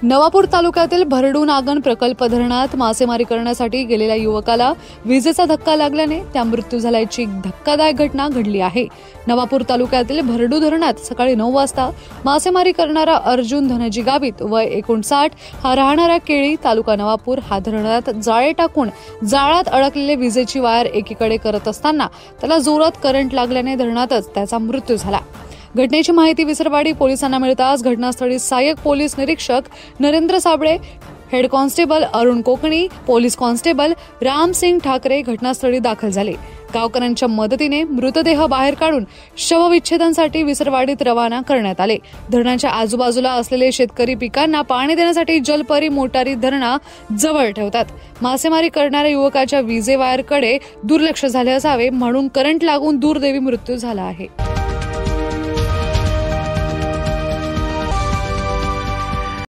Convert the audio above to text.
नवापूर तालुक्यातील भरडू नागण प्रकल्प धरणात मासेमारी करण्यासाठी गेलेल्या युवकाला विजेचा धक्का लागल्याने त्या मृत्यू झाल्याची धक्कादायक घटना घडली आहे। नवापूर तालुक्यातील भरडू धरणात सकाळी 9 वाजता मासेमारी करणारा अर्जुन धनजी गावित वय 59 हा राहणारा केळी तालुका नवापूर हा धरणात जाळे टाकून जाळात अडकलेले विजेची वायर एकीकडे करत असताना त्याला जोरात करंट लागल्याने धरणातच त्याचा मृत्यू झाला। घटनेची माहिती विसरवाडी पोलिसांना मिळताच घटनास्थळी सहाय्यक पोलीस निरीक्षक Narendra Sable, head constable Arun Kokani, police constable Ramsingh Thackeray घटनास्थळी दाखल झाले। गावकऱ्यांच्या मदतीने मृतदेह बाहेर काढून शवविच्छेदनासाठी विसरवाडीत रवाना करण्यात आले। धरणाच्या आजूबाजूला असलेले शेतकरी पिकांना पाणी देण्यासाठी जलपरी मोटारी धरणा जवळ ठेवतात। मासेमारी करणाऱ्या युवकाच्या विजे वायरकडे दुर्लक्ष झाले असावे म्हणून करंट लागून दुर्दैवी मृत्यू झाला आहे।